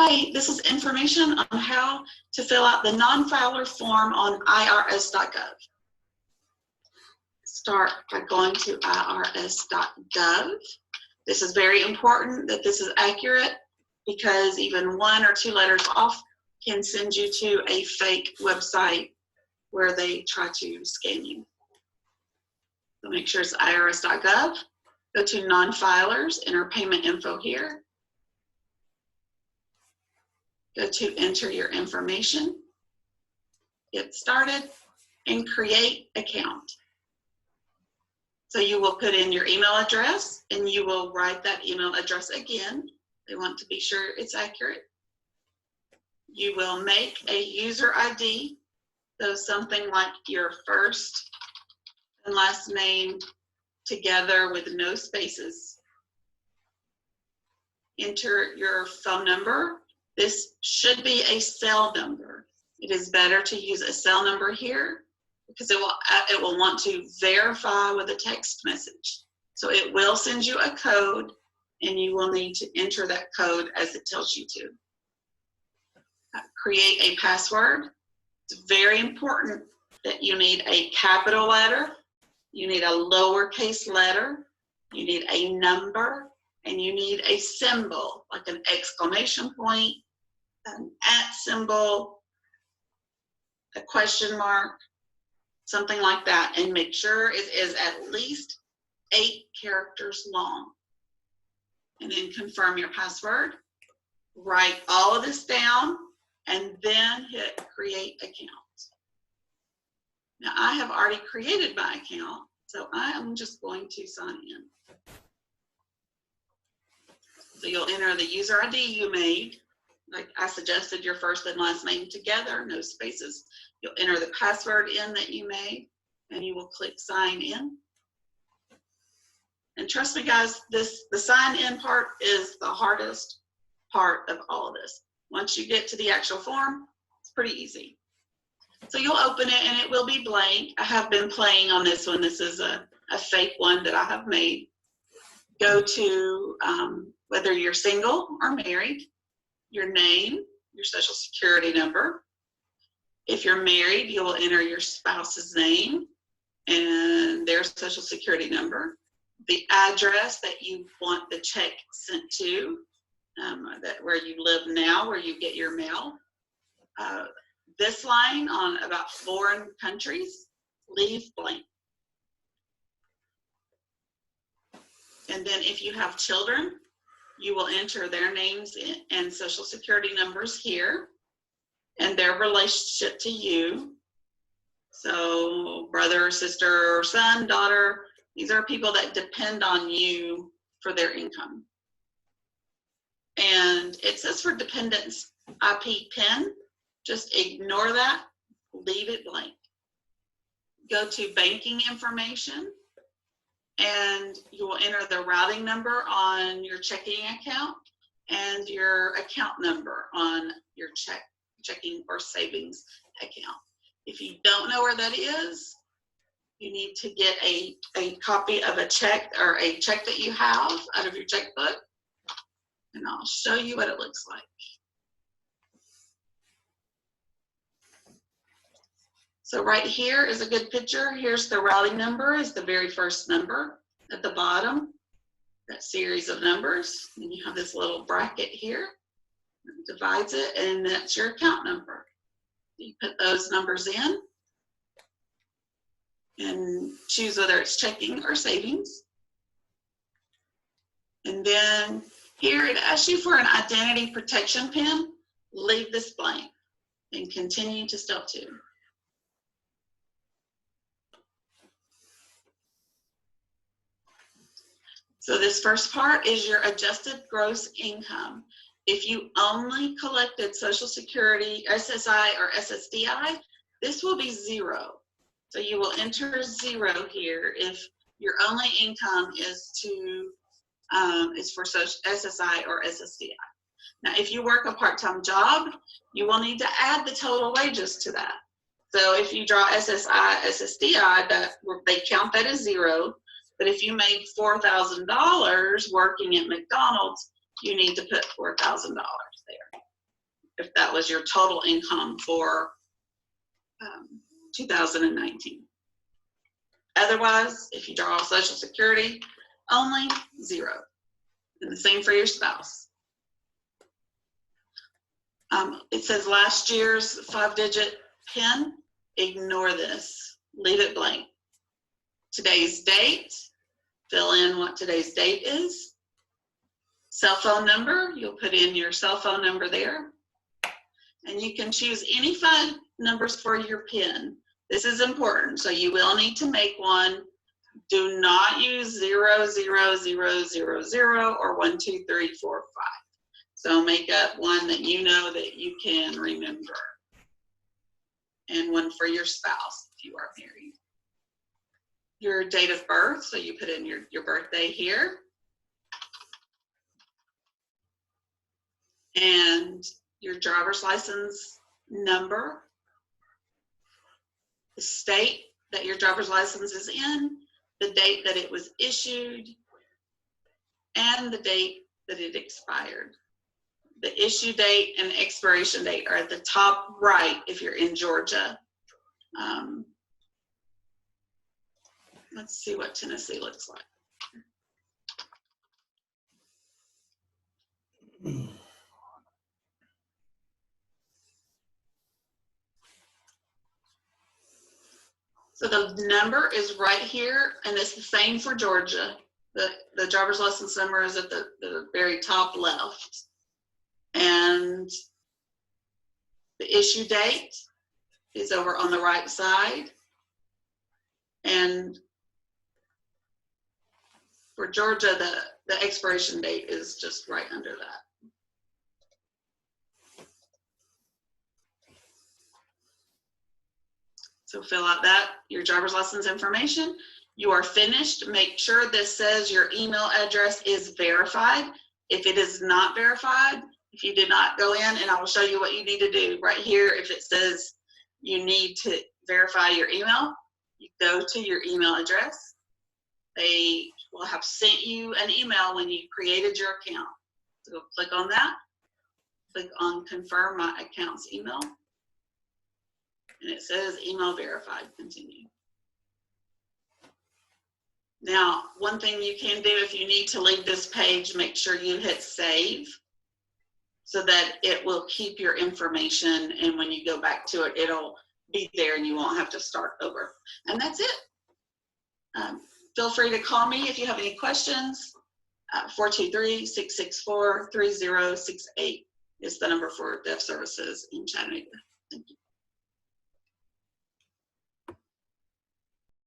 Hi, this is information on how to fill out the non-filer form on irs.gov. Start by going to irs.gov. This is very important that this is accurate because even 1 or 2 letters off can send you to a fake website where they try to scam you. So make sure it's irs.gov. Go to non-filers, enter payment info here. Go to enter your information, get started, and create account. So you will put in your email address and you will write that email address again. They want to be sure it's accurate. You will make a user ID, so something like your first and last name together with no spaces. Enter your phone number. This should be a cell number. It is better to use a cell number here because it will want to verify with a text message. So it will send you a code and you will need to enter that code as it tells you to. Create a password. It's very important that you need a capital letter, you need a lowercase letter, you need a number, and you need a symbol like an exclamation point, an @ symbol, a question mark, something like that, and make sure it is at least 8 characters long. And then confirm your password, write all of this down, and then hit create account. Now I have already created my account, so I am just going to sign in. So you'll enter the user ID you made. Like I suggested, your first and last name together, no spaces. You'll enter the password in that you made, and you will click sign in. And trust me guys, the sign in part is the hardest part of all of this. Once you get to the actual form, it's pretty easy. So you'll open it and it will be blank. I have been playing on this one. This is a fake one that I have made. Go to whether you're single or married, your name, your social security number. If you're married, you will enter your spouse's name and their social security number, the address that you want the check sent to, where you live now, where you get your mail. This line on about foreign countries, leave blank. And then if you have children, you will enter their names and social security numbers here and their relationship to you. So brother, sister, son, daughter, these are people that depend on you for their income. And it says for dependents IP PIN, just ignore that, leave it blank. Go to banking information and you will enter the routing number on your checking account and your account number on your checking or savings account. If you don't know where that is, you need to get a copy of a check or a check that you have out of your checkbook, and I'll show you what it looks like. So right here is a good picture. Here's the routing number, is the very first number at the bottom, that series of numbers. And you have this little bracket here that divides it, and that's your account number. You put those numbers in and choose whether it's checking or savings. And then here it asks you for an identity protection pin. Leave this blank and continue to step 2. So this first part is your adjusted gross income. If you only collected Social Security, SSI, or SSDI, this will be 0. So you will enter 0 here if your only income is for SSI or SSDI. Now, if you work a part-time job, you will need to add the total wages to that. So if you draw SSI, SSDI, they count that as 0. But if you made $4,000 working at McDonald's, you need to put $4,000 there. if that was your total income for 2019. Otherwise, if you draw Social Security, only 0. And the same for your spouse. It says last year's 5-digit PIN. Ignore this. Leave it blank. Today's date. Fill in what today's date is. Cell phone number. You'll put in your cell phone number there. And you can choose any 5 numbers for your PIN. This is important, so you will need to make one. Do not use 0, 0, 0, 0, 0 or 1, 2, 3, 4, 5. So make up one that you know that you can remember. And one for your spouse if you are married. Your date of birth, so you put in your birthday here. And your driver's license number, the state that your driver's license is in, the date that it was issued, and the date that it expired. The issue date and expiration date are at the top right if you're in Georgia. Let's see what Tennessee looks like. So the number is right here, and it's the same for Georgia. The driver's license number is at the very top left. And the issue date is over on the right side. And for Georgia, the expiration date is just right under that. So fill out your driver's license information. You are finished. Make sure this says your email address is verified. If it is not verified, if you did not go in, and I will show you what you need to do right here. If it says you need to verify your email, you go to your email address. They will have sent you an email when you created your account. So click on that. Click on confirm my account's email. And it says email verified, continue. Now, one thing you can do if you need to leave this page, make sure you hit save so that it will keep your information, and when you go back to it, it'll be there and you won't have to start over. And that's it. Feel free to call me if you have any questions. 423-664-3068 is the number for Deaf Services in Chattanooga. Thank you.